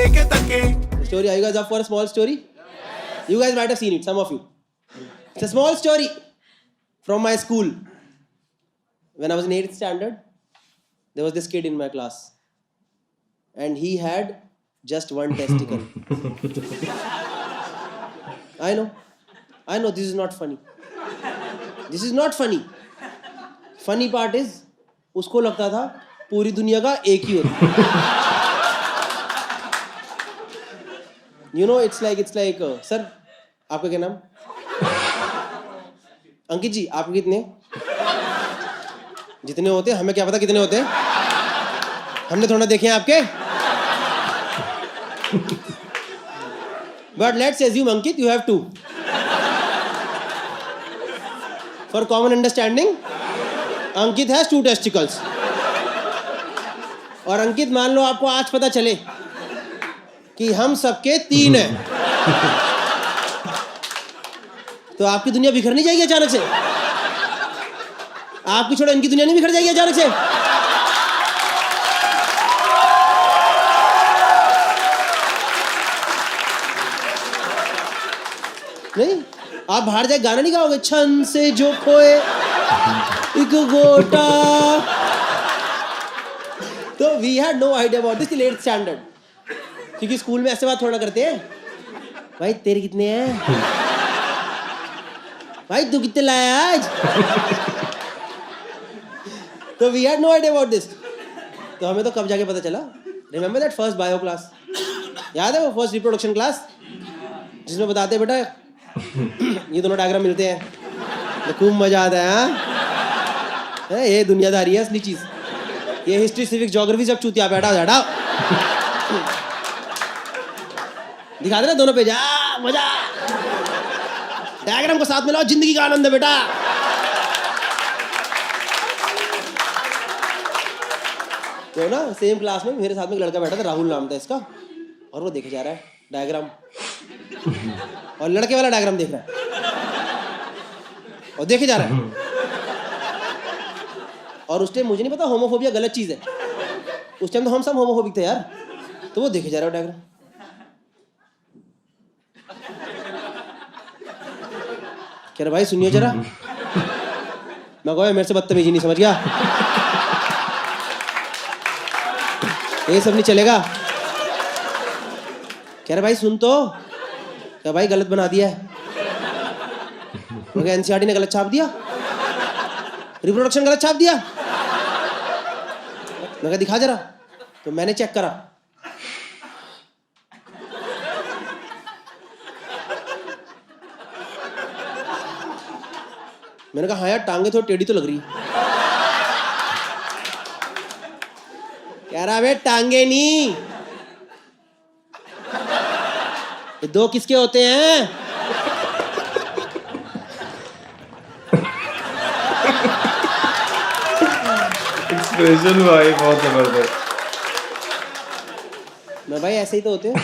Story, are you guys up for a small story? You guys might have seen it, some of you. It's a small story from my school. When I was in 8th standard, there was this kid in my class. And he had just one testicle. I know, this is not funny. This is not funny. Funny part is, उसको लगता था पूरी दुनिया का एक ही होता. You know, it's like, sir, आपका क्या नाम? अंकित जी, आपके कितने? जितने होते, हमें क्या पता कितने होते? हमने थोड़ा देखे हैं आपके? But let's assume, Ankit, you have 2. For common understanding, Ankit has 2 testicles. और अंकित, मान लो आपको आज पता चले कि हम सबके 3 हैं, तो आपकी दुनिया बिखर नहीं जाएगी अचानक से? आपकी छोड़ो, इनकी दुनिया नहीं बिखर जाएगी अचानक से? नहीं, आप बाहर जाके गाना नहीं गाओगे, छन से जो खोए एक गोटा. तो we had no idea about this till 8th standard, क्योंकि स्कूल में ऐसे बात थोड़ा करते हैं. भाई तेरे कितने हैं? भाई तू कितने लाया आज? तो we had no idea about this. तो हमें तो कब जाके पता चला? Remember that first bio class? याद है वो फर्स्ट रिप्रोडक्शन क्लास, जिसमें बताते हैं बेटा ये दोनों डायग्राम मिलते हैं तो खूब मजा आता है. हाँ, ये दुनियादारी है असली चीज. ये हिस्ट्री, सिविक्स, ज्योग्राफी सब चूतिया पे हटाओ. दिखा देना दोनों पे, जा मजा. डायग्राम को साथ में लाओ, जिंदगी का आनंद है बेटा. तो ना सेम क्लास में मेरे साथ में एक लड़का बैठा था, राहुल नाम था इसका, और वो देखे जा रहा है डायग्राम, और लड़के वाला डायग्राम देख रहा है और देखे जा रहा है. और उस टाइम मुझे नहीं पता होमोफोबिया गलत चीज है. उस टाइम तो हम सब होमोफोबिक थे यार. तो वो देखे जा रहा है डायग्राम. कह रहा भाई सुनिए जरा. मैं कहूँ मेरे से बदतमीजी नहीं, समझ गया? ये सब नहीं चलेगा. कह रहा भाई सुन तो. क्या भाई गलत बना दिया है? एनसीईआरटी ने गलत छाप दिया, रिप्रोडक्शन गलत छाप दिया. मैं कहा दिखा जरा. तो मैंने चेक करा. मैंने कहा हाँ यार, टांगे थोड़ी टेढ़ी तो लग रही. कह रहा बे टांगे नहीं, ये 2 किसके होते हैं? एक्सप्रेशन भाई बहुत जबरदस्त. मैं भाई ऐसे ही तो होते हैं.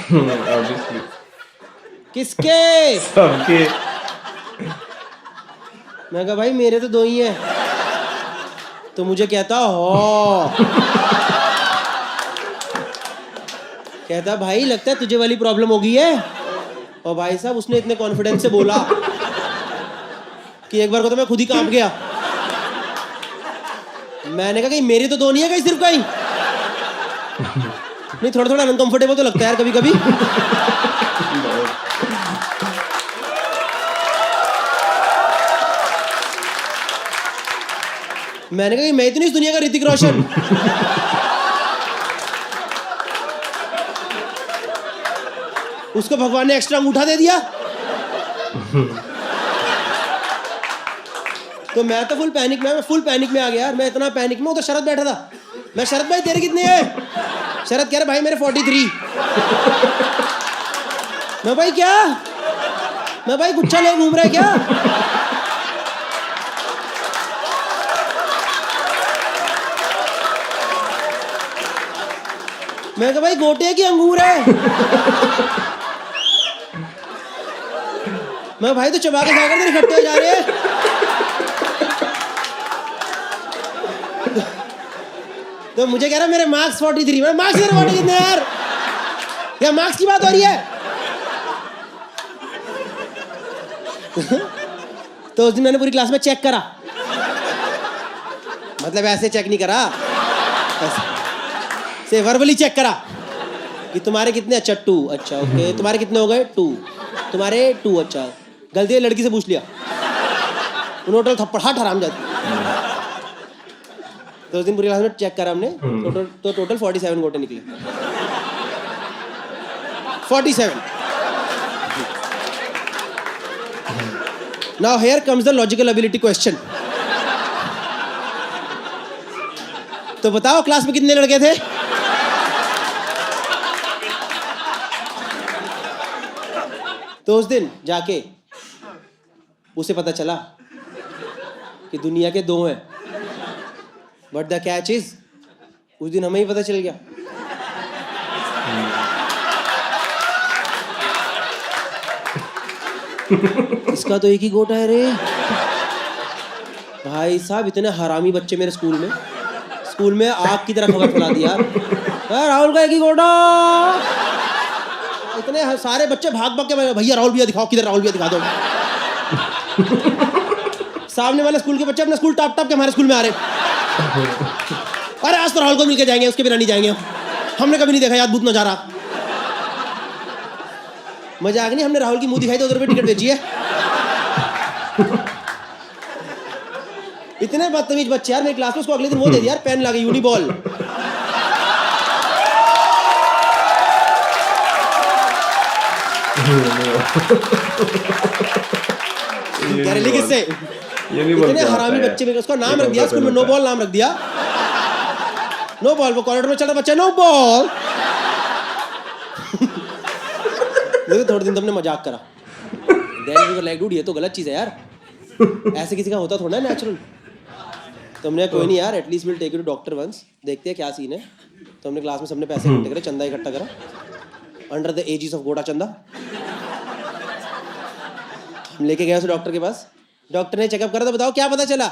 ऑब्वियसली. किसके? सबके. मैं कहा भाई मेरे तो 2 ही हैं. तो मुझे कहता हो, कहता भाई लगता है तुझे वाली प्रॉब्लम हो गई है. और भाई साहब उसने इतने कॉन्फिडेंस से बोला कि एक बार को तो मैं खुद ही कांप गया. मैंने कहा कि मेरी तो 2 नहीं है, कहीं सिर्फ कहीं नहीं. थोड़ा थोड़ा अनकंफर्टेबल तो लगता है यार कभी कभी. मैंने कहा कि मैं इतनी इस दुनिया का ऋतिक रोशन. उसको भगवान ने एक्स्ट्रा अंगूठा दे दिया. तो मैं तो फुल पैनिक में आ गया यार. मैं इतना पैनिक में. तो शरद बैठा था. मैं शरद भाई तेरे कितने हैं? शरद कह रहा भाई मेरे 43. मैं भाई क्या? मैं भाई गुच्छा ले घूम रहा है क्या? मैं कहा भाई गोटे की अंगूर है. मैं भाई तो चबा के खाकर तेरे इकट्ठे हो जा रहे हैं. तो मुझे कह रहा मेरे मार्क्स 43. मैं मार्क्स तेरे 40 कितने यार? या मार्क्स की बात हो रही है? तो उस दिन मैंने पूरी क्लास में चेक करा, मतलब ऐसे चेक नहीं करा, से वर्बली चेक करा कि तुम्हारे कितने, अच्छा 2, अच्छा ओके, तुम्हारे कितने हो गए 2, तुम्हारे 2, अच्छा। गलती है लड़की से पूछ लिया, उन्होंने थप्पड़ हाथ हराम जाती। तो उस दिन पूरी क्लास में चेक करा हमने, तो टोटल 47 गोटे निकले। 47। Now here comes the logical ability question. तो बताओ क्लास में कितने लड़के थे? तो उस दिन जाके उसे पता चला कि दुनिया के 2 हैं, बट द कैच इज उस दिन हमें ही पता चल गया। इसका तो एक ही गोटा है रे भाई साहब। इतने हरामी बच्चे मेरे स्कूल में आग की तरह खबर फैला दिया, राहुल का एक ही गोटा। इतने सारे बच्चे भाग भाग के, भैया राहुल भैया दिखाओ, किधर राहुल भैया दिखा दो। सामने वाले स्कूल के बच्चे अपना स्कूल टाप टाप के हमारे स्कूल में आ रहे, अरे आज तो राहुल को मिलके जाएंगे, उसके बिना नहीं जाएंगे, हमने कभी नहीं देखा याद भूत नजारा। मजाक नहीं, हमने राहुल की मुंह दिखाई तो उधर पे टिकट बेची है। इतने बदतमीज बच्चे यार मेरी क्लास में। उसको अगले दिन वो दे दिया यार, पेन लगा यूनिबॉल। किससे? इतने हरामी बच्चे में उसका नाम रख दिया स्कूल में, नो बॉल नाम रख दिया। नो बॉल, वो कॉरिडोर में चल रहा बच्चा, नो बॉल। थोड़े दिन तुमने मजाक करा, then we were like dude ये तो गलत चीज है यार, ऐसे किसी का होता थोड़ा ना नेचुरल। तो हमने कोई नहीं यार, at least will take you to doctor once, देखते हैं क्या सीन है। तो हमने क्लास में सबने पैसे इकट्ठे करे, चंदा इकट्ठा करा, अंडर द एजिस ऑफ गोटा चंदा। हम लेके गए उसे डॉक्टर के पास, डॉक्टर ने चेकअप करा। तो बताओ क्या पता चला?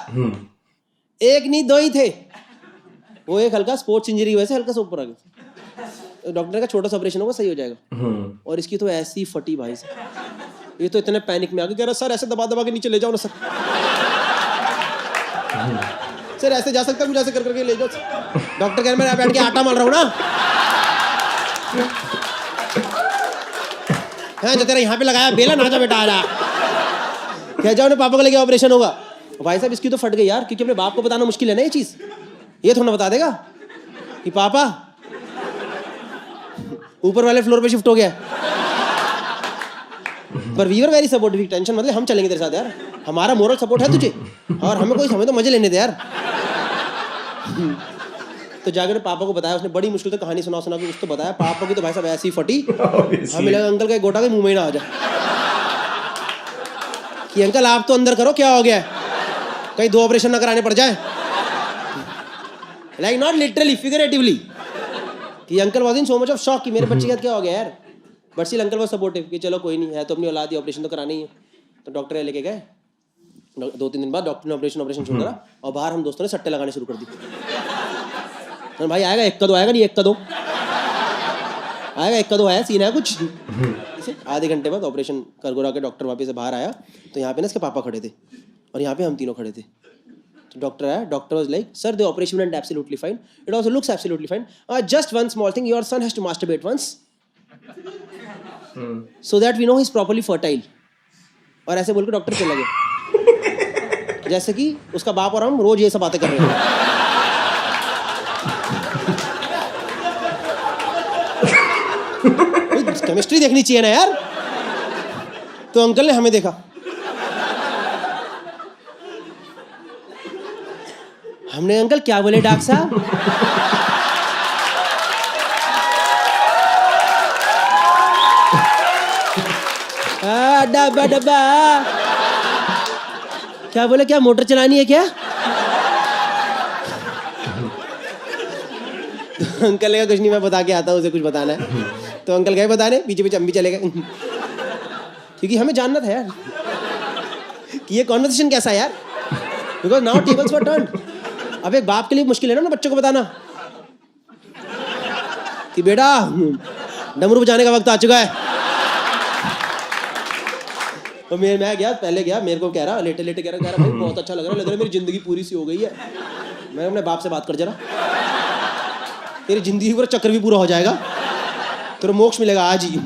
एक नहीं 2 ही थे। वो एक हल्का स्पोर्ट्स इंजरी की वजह से हल्का सा ऊपर आ गया। डॉक्टर ने कहा छोटा सा ऑपरेशन होगा, सही हो जाएगा। और इसकी तो ऐसी फटी भाई साहब, ये तो इतने पैनिक में आ गए, कह रहा सर ऐसे दबा दबा के नीचे ले जाओ ना सर, सर ऐसे जा सकता कुछ ऐसे कर करके ले जाओ। डॉक्टर कह रहे मैं बैठ के आटा मल रहा हूँ ना, हाँ जो तेरा यहाँ पे लगाया बेला, ना जा बेटा आ जा, कह जाओ ना पापा को लेके ऑपरेशन होगा। भाई साहब इसकी तो फट गई यार, क्योंकि अपने बाप को बताना मुश्किल है ना ये चीज, ये थोड़ा बता देगा कि पापा ऊपर वाले फ्लोर पे शिफ्ट हो गया। पर we were very supportive, tension मतलब हम चलेंगे तेरे साथ यार, हमारा मोरल सपोर्ट है तुझे, और हमें कोई हमें तो मजे लेने दे यार। तो जाकर पापा को बताया, उसने बड़ी मुश्किल से कहानी सुना के उसको बताया। पापा की तो भाई साहब ऐसी फटी, हमें लगा अंकल का गोटा के मुंह में ही ना आ जाए कि अंकल आप तो अंदर करो क्या हो गया है, कहीं 2 ऑपरेशन ना कराने पड़ जाए। लाइक नॉट लिटरली, फिगरेटिवली, कि uncle was in so much of shock कि मेरे बच्चे के साथ क्या हो गया यार। But still uncle was supportive कि चलो कोई नहीं है, तो अपनी औलाद ही, ऑपरेशन तो करानी ही है। तो डॉक्टर लेके गए, 2-3 दिन बाद डॉक्टर ने ऑपरेशन शुरू करा, और बाहर हम दोस्तों ने सट्टे लगाने शुरू कर दी। तो भाई आएगा 1 का 2 आएगा, नहीं 1 का 2 आएगा, 1 का 2 आया, सीन है कुछ। आधे घंटे बाद ऑपरेशन कर के डॉक्टर वापस से बाहर आया, तो यहाँ पे ना इसके पापा खड़े थे और यहाँ पे हम तीनों खड़े थे। तो डॉक्टर आया, doctor was like sir the operation went absolutely fine, it also looks absolutely fine, just one small thing, your son has to masturbate once so that we know he is properly fertile. और ऐसे बोल के doctor चला गया, जैसे कि उसका बाप और हम रोज ये सब बातें कर रहे हैं। केमिस्ट्री देखनी चाहिए ना यार। तो अंकल ने हमें देखा, हमने अंकल क्या बोले डॉक्टर साहब? डब्बा डब्बा क्या बोले, क्या मोटर चलानी है क्या? अंकल ने कहा कुछ नहीं, मैं बता के आता हूँ, उसे कुछ बताना है। तो अंकल गए बताने, पीछे पीछे हम भी चले गए, क्योंकि हमें जानना था यार कि ये कॉन्वर्सेशन कैसा है यार, because now tables were turned. अब एक बाप के लिए मुश्किल है ना बच्चों को बताना कि बेटा डमरू बजाने का वक्त आ चुका है। तो मैं गया, पहले गया, मेरे को कह रहा लेटे लेटे कह रहा भाई बहुत अच्छा लग रहा है मेरी जिंदगी पूरी सी हो गई है। मैं अपने बाप से बात कर जरा, तेरी जिंदगी पूरा चक्कर भी पूरा हो जाएगा, तेरा मोक्ष मिलेगा आज ही।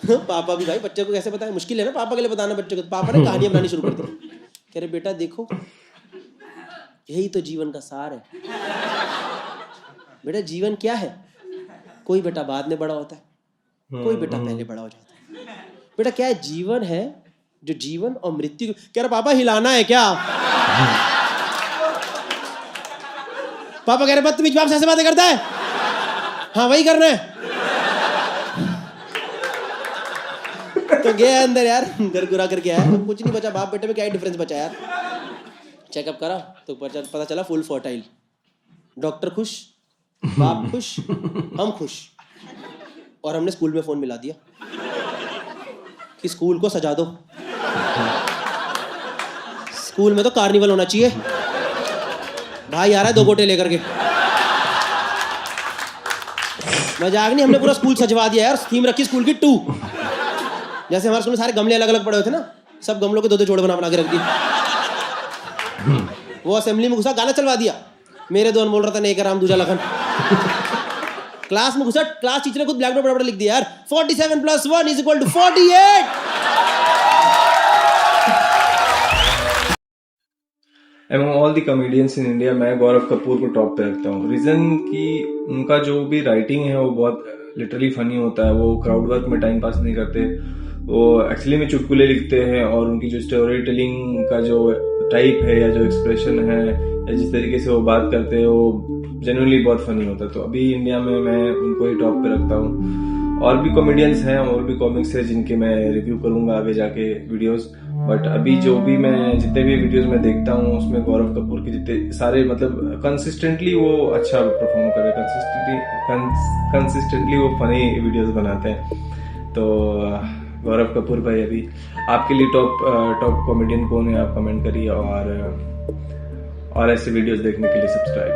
पापा भी भाई बच्चे को कैसे बताएं, मुश्किल है ना पापा के लिए बताना बच्चे को। पापा ने कहानियां बनानी शुरू कर दी, कह रहे बेटा देखो यही तो जीवन का सार है। बेटा जीवन क्या है, कोई बेटा बाद में बड़ा होता है, कोई बेटा पहले बड़ा हो जाता है। बेटा क्या है, जीवन है जो जीवन और मृत्यु। कह रहा पापा हिलाना है क्या? पापा कह रहे बदतमीज बाप से ऐसे बातें करता है? हाँ वही करना है। तो गया अंदर यार, घर गुरा करके आया, कुछ नहीं बचा, बाप बेटे में क्या डिफरेंस बचा यार। चेकअप करा तो पता चला फुल फर्टाइल। डॉक्टर खुश, बाप खुश, हम खुश। और हमने स्कूल में फोन मिला दिया कि स्कूल को सजा दो, स्कूल में तो कार्निवल होना चाहिए। भाई आ रहा है 2 गोटे लेकर के, मजाक नहीं, हमने पूरा स्कूल सजवा दिया यार। थीम रखी स्कूल की 2। जैसे हमारे स्कूल में सारे गमले अलग अलग पड़े हुए थे ना, सब गमलों के 2-2 जोड़े बना के रख दिए। वो असेंबली में घुसा, गाना चलवा दिया, मेरे 2 बोल रहा था, एक राम दूजा लखन। क्लास में घुसा, क्लास टीचर ने खुद ब्लैक बोर्ड बड़ा बड़ा लिख दिया यार, 47 + 1 = 48। Among all the comedians in India, मैं गौरव कपूर को टॉप पे रखता हूँ। रीजन कि उनका जो भी राइटिंग है वो बहुत लिटरली फनी होता है। वो क्राउड वर्क में टाइम पास नहीं करते, वो एक्चुअली में चुटकुले लिखते हैं, और उनकी जो स्टोरी टेलिंग का जो टाइप है या जो एक्सप्रेशन है या जिस तरीके से वो बात करते हैं वो जेन्युइनली बहुत फनी होता है। तो अभी इंडिया में मैं उनको ही टॉप पे रखता हूँ। और भी कॉमेडियंस हैं और भी कॉमिक्स हैं जिनके मैं रिव्यू करूंगा आगे जाके वीडियोस, बट अभी जो भी मैं जितने भी वीडियोस में देखता हूँ उसमें गौरव कपूर के जितने सारे मतलब कंसिस्टेंटली वो अच्छा परफॉर्म कर रहे हैं, कंसिस्टेंटली वो फनी वीडियोस बनाते हैं। तो गौरव कपूर भाई, अभी आपके लिए टॉप कॉमेडियन कौन है आप कमेंट करिए, और ऐसे वीडियोस देखने के लिए सब्सक्राइब।